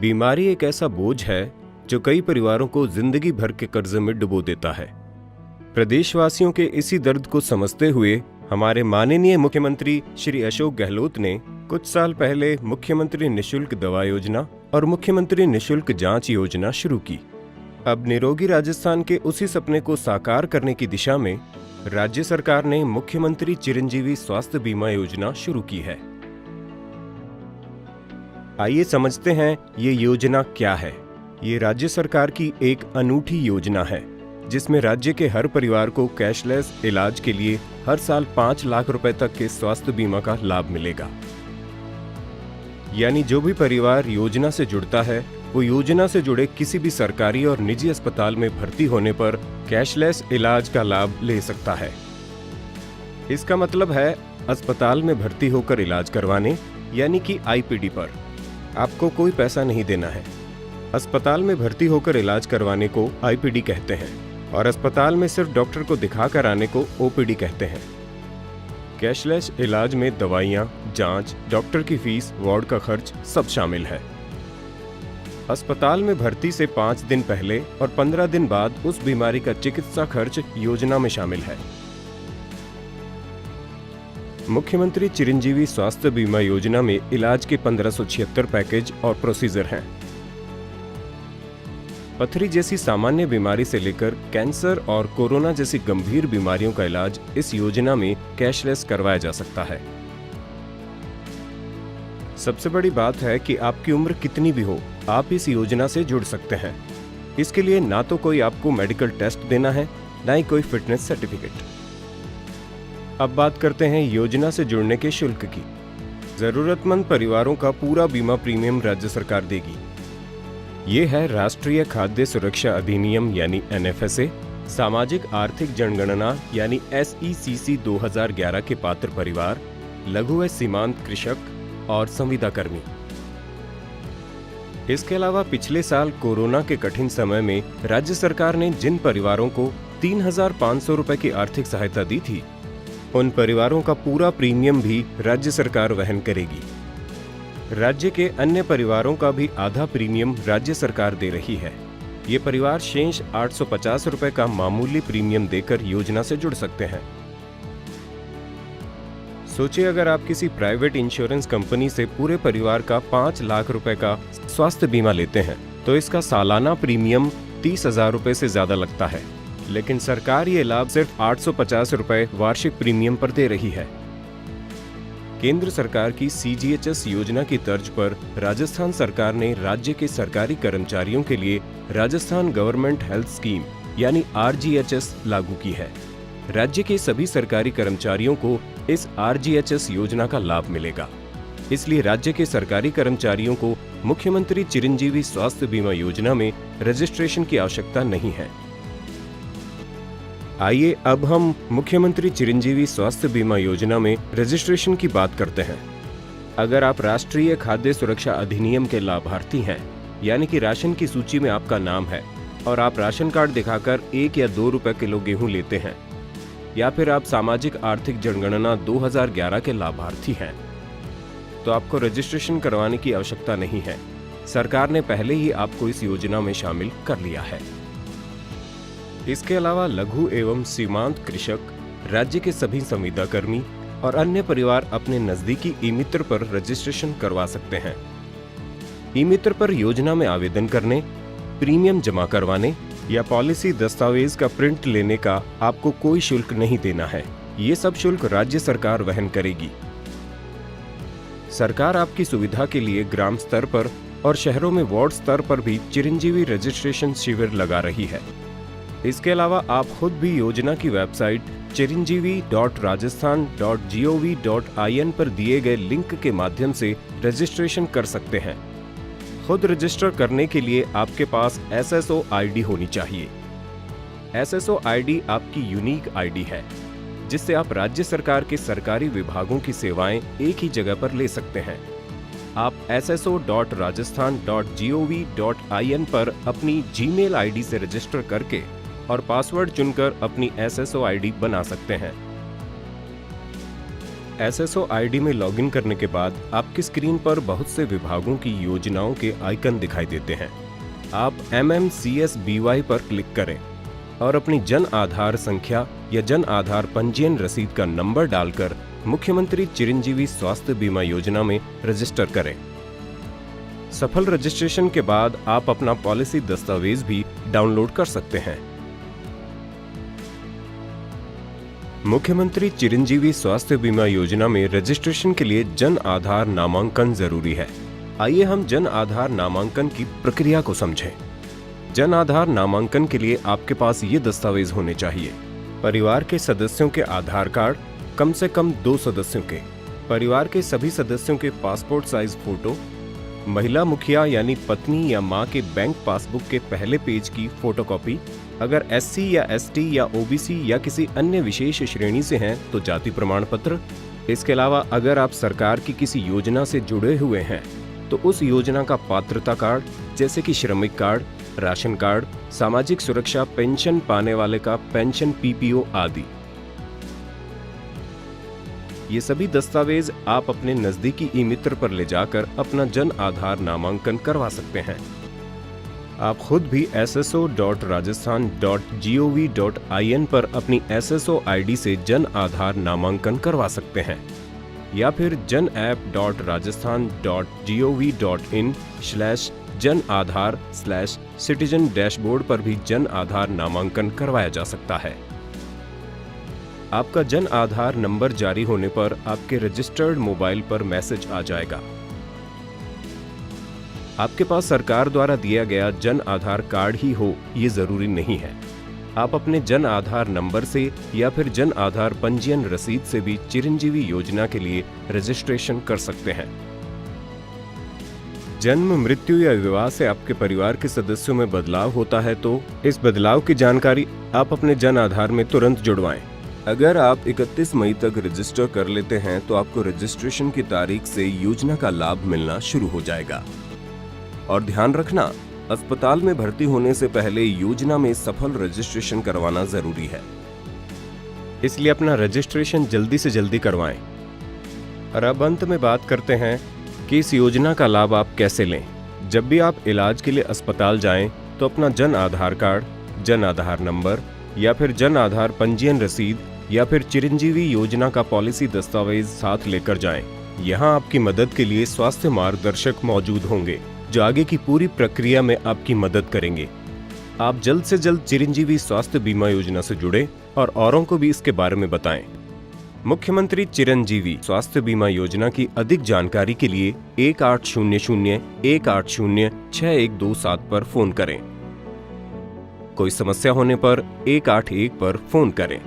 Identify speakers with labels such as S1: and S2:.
S1: बीमारी एक ऐसा बोझ है जो कई परिवारों को जिंदगी भर के कर्ज में डुबो देता है। प्रदेशवासियों के इसी दर्द को समझते हुए हमारे माननीय मुख्यमंत्री श्री अशोक गहलोत ने कुछ साल पहले मुख्यमंत्री निशुल्क दवा योजना और मुख्यमंत्री निशुल्क जांच योजना शुरू की। अब निरोगी राजस्थान के उसी सपने को साकार करने की दिशा में राज्य सरकार ने मुख्यमंत्री चिरंजीवी स्वास्थ्य बीमा योजना शुरू की है। आइए समझते हैं ये योजना क्या है। ये राज्य सरकार की एक अनूठी योजना है जिसमें राज्य के हर परिवार को कैशलेस इलाज के लिए हर साल 5 लाख रुपए तक के स्वास्थ्य बीमा का लाभ मिलेगा। यानी जो भी परिवार योजना से जुड़ता है वो योजना से जुड़े किसी भी सरकारी और निजी अस्पताल में भर्ती होने पर कैशलेस इलाज का लाभ ले सकता है। इसका मतलब है अस्पताल में भर्ती होकर इलाज करवाने यानी कि आईपीडी पर आपको कोई पैसा नहीं देना है। अस्पताल में भर्ती होकर इलाज करवाने को आईपीडी कहते हैं और अस्पताल में सिर्फ डॉक्टर को दिखाकर आने को ओपीडी कहते हैं। कैशलेस इलाज में दवाइयाँ, जांच, डॉक्टर की फीस, वार्ड का खर्च सब शामिल है। अस्पताल में भर्ती से 5 दिन पहले और 15 दिन बाद उस बीमारी का चिकित्सा खर्च योजना में शामिल है। मुख्यमंत्री चिरंजीवी स्वास्थ्य बीमा योजना में इलाज के 1576 पैकेज और प्रोसीजर हैं। पथरी जैसी सामान्य बीमारी से लेकर कैंसर और कोरोना जैसी गंभीर बीमारियों का इलाज इस योजना में कैशलेस करवाया जा सकता है। सबसे बड़ी बात है कि आपकी उम्र कितनी भी हो, आप इस योजना से जुड़ सकते हैं। इसके लिए ना तो कोई आपको मेडिकल टेस्ट देना है, ना ही कोई फिटनेस सर्टिफिकेट। अब बात करते हैं योजना से जुड़ने के शुल्क की। जरूरतमंद परिवारों का पूरा बीमा प्रीमियम राज्य सरकार देगी। ये है राष्ट्रीय खाद्य सुरक्षा अधिनियम यानी NFSA, सामाजिक आर्थिक जनगणना यानी SECC 2011 के पात्र परिवार, लघु व सीमांत कृषक और संविदा कर्मी। इसके अलावा पिछले साल कोरोना के कठिन समय में राज्य सरकार ने जिन परिवारों को 3,500 रुपए की आर्थिक सहायता दी थी, उन परिवारों का पूरा प्रीमियम भी राज्य सरकार वहन करेगी। राज्य के अन्य परिवारों का भी आधा प्रीमियम राज्य सरकार दे रही है। ये परिवार शेष 850 रुपए का मामूली प्रीमियम देकर योजना से जुड़ सकते हैं। सोचिए अगर आप किसी प्राइवेट इंश्योरेंस कंपनी से पूरे परिवार का 5 लाख रुपए का स्वास्थ्य बीमा लेते हैं तो इसका सालाना प्रीमियम 30,000 रुपए से ज्यादा लगता है, लेकिन सरकार ये लाभ सिर्फ 850 रुपए वार्षिक प्रीमियम पर दे रही है। केंद्र सरकार की CGHS योजना की तर्ज पर राजस्थान सरकार ने राज्य के सरकारी कर्मचारियों के लिए राजस्थान गवर्नमेंट हेल्थ स्कीम यानी RGHS लागू की है। राज्य के सभी सरकारी कर्मचारियों को इस RGHS योजना का लाभ मिलेगा। इसलिए राज्य के सरकारी कर्मचारियों को मुख्यमंत्री चिरंजीवी स्वास्थ्य बीमा योजना में रजिस्ट्रेशन की आवश्यकता नहीं है। आइए अब हम मुख्यमंत्री चिरंजीवी स्वास्थ्य बीमा योजना में रजिस्ट्रेशन की बात करते हैं। अगर आप राष्ट्रीय खाद्य सुरक्षा अधिनियम के लाभार्थी हैं, यानी कि राशन की सूची में आपका नाम है और आप राशन कार्ड दिखाकर 1 या 2 रुपए किलो गेहूं लेते हैं, या फिर आप सामाजिक आर्थिक जनगणना 2011 के लाभार्थी हैं, तो आपको रजिस्ट्रेशन करवाने की आवश्यकता नहीं है। सरकार ने पहले ही आपको इस योजना में शामिल कर लिया है। इसके अलावा लघु एवं सीमांत कृषक, राज्य के सभी संविदा कर्मी और अन्य परिवार अपने नजदीकी ई-मित्र पर रजिस्ट्रेशन करवा सकते हैं। ई-मित्र पर योजना में आवेदन करने, प्रीमियम जमा करवाने या पॉलिसी दस्तावेज का प्रिंट लेने का आपको कोई शुल्क नहीं देना है। ये सब शुल्क राज्य सरकार वहन करेगी। सरकार आपकी सुविधा के लिए ग्राम स्तर पर और शहरों में वार्ड स्तर पर भी चिरंजीवी रजिस्ट्रेशन शिविर लगा रही है। इसके अलावा आप खुद भी योजना की वेबसाइट chiranjeevi.rajasthan.gov.in पर दिए गए लिंक के माध्यम से रजिस्ट्रेशन कर सकते हैं। खुद रजिस्टर करने के लिए आपके पास SSO ID होनी चाहिए। SSO ID आपकी यूनिक ID है, जिससे आप राज्य सरकार के सरकारी विभागों की सेवाएं एक ही जगह पर ले सकते हैं। आप sso.rajasthan.gov.in पर अपनी Gmail ID से रजिस्टर करके और पासवर्ड चुनकर अपनी SSO ID बना सकते हैं। SSO ID में लॉगिन करने के बाद आपकी स्क्रीन पर बहुत से विभागों की योजनाओं के आइकन दिखाई देते हैं। आप MMCSBY पर क्लिक करें और अपनी जन आधार संख्या या जन आधार पंजीयन रसीद का नंबर डालकर मुख्यमंत्री चिरंजीवी स्वास्थ्य बीमा योजना में रजिस्टर करें। सफल रजिस्ट्रेशन के बाद आप अपना पॉलिसी दस्तावेज भी डाउनलोड कर सकते हैं। मुख्यमंत्री चिरंजीवी स्वास्थ्य बीमा योजना में रजिस्ट्रेशन के लिए जन आधार नामांकन जरूरी है। आइए हम जन आधार नामांकन की प्रक्रिया को समझें। जन आधार नामांकन के लिए आपके पास ये दस्तावेज होने चाहिए। परिवार के सदस्यों के आधार कार्ड, कम से कम 2 सदस्यों के, परिवार के सभी सदस्यों के पासपोर्ट साइज फोटो, महिला मुखिया यानी पत्नी या मां के बैंक पासबुक के पहले पेज की फोटोकॉपी, अगर SC या ST या OBC या किसी अन्य विशेष श्रेणी से हैं तो जाति प्रमाण पत्र। इसके अलावा अगर आप सरकार की किसी योजना से जुड़े हुए हैं तो उस योजना का पात्रता कार्ड, जैसे कि श्रमिक कार्ड, राशन कार्ड, सामाजिक सुरक्षा पेंशन पाने वाले का पेंशन PPO आदि। ये सभी दस्तावेज आप अपने नजदीकी ई-मित्र पर ले जाकर अपना जन आधार नामांकन करवा सकते हैं। आप खुद भी sso.rajasthan.gov.in पर अपनी SSO ID से जन आधार नामांकन करवा सकते हैं या फिर janapp.rajasthan.gov.in/जन-आधार/citizen डैशबोर्ड पर भी जन आधार नामांकन करवाया जा सकता है। आपका जन आधार नंबर जारी होने पर आपके रजिस्टर्ड मोबाइल पर मैसेज आ जाएगा। आपके पास सरकार द्वारा दिया गया जन आधार कार्ड ही हो ये जरूरी नहीं है। आप अपने जन आधार नंबर से या फिर जन आधार पंजीयन रसीद से भी चिरंजीवी योजना के लिए रजिस्ट्रेशन कर सकते हैं। जन्म, मृत्यु या विवाह से आपके परिवार के सदस्यों में बदलाव होता है तो इस बदलाव की जानकारी आप अपने जन आधार में तुरंत जुड़वाएं। अगर आप 31 मई तक रजिस्टर कर लेते हैं तो आपको रजिस्ट्रेशन की तारीख से योजना का लाभ मिलना शुरू हो जाएगा। और ध्यान रखना, अस्पताल में भर्ती होने से पहले योजना में सफल रजिस्ट्रेशन करवाना जरूरी है, इसलिए अपना रजिस्ट्रेशन जल्दी से जल्दी करवाएं। और अब अंत में बात करते हैं कि इस योजना का लाभ आप कैसे लें। जब भी आप इलाज के लिए अस्पताल जाएं तो अपना जन आधार कार्ड, जन आधार नंबर या फिर जन आधार पंजीयन रसीद या फिर चिरंजीवी योजना का पॉलिसी दस्तावेज साथ लेकर जाएं। यहाँ आपकी मदद के लिए स्वास्थ्य मार्गदर्शक मौजूद होंगे जो आगे की पूरी प्रक्रिया में आपकी मदद करेंगे। आप जल्द से जल्द चिरंजीवी स्वास्थ्य बीमा योजना से जुड़े और औरों को भी इसके बारे में बताएं। मुख्यमंत्री चिरंजीवी स्वास्थ्य बीमा योजना की अधिक जानकारी के लिए 1800-180-6127 पर फोन करें। कोई समस्या होने पर 181 पर फोन करें।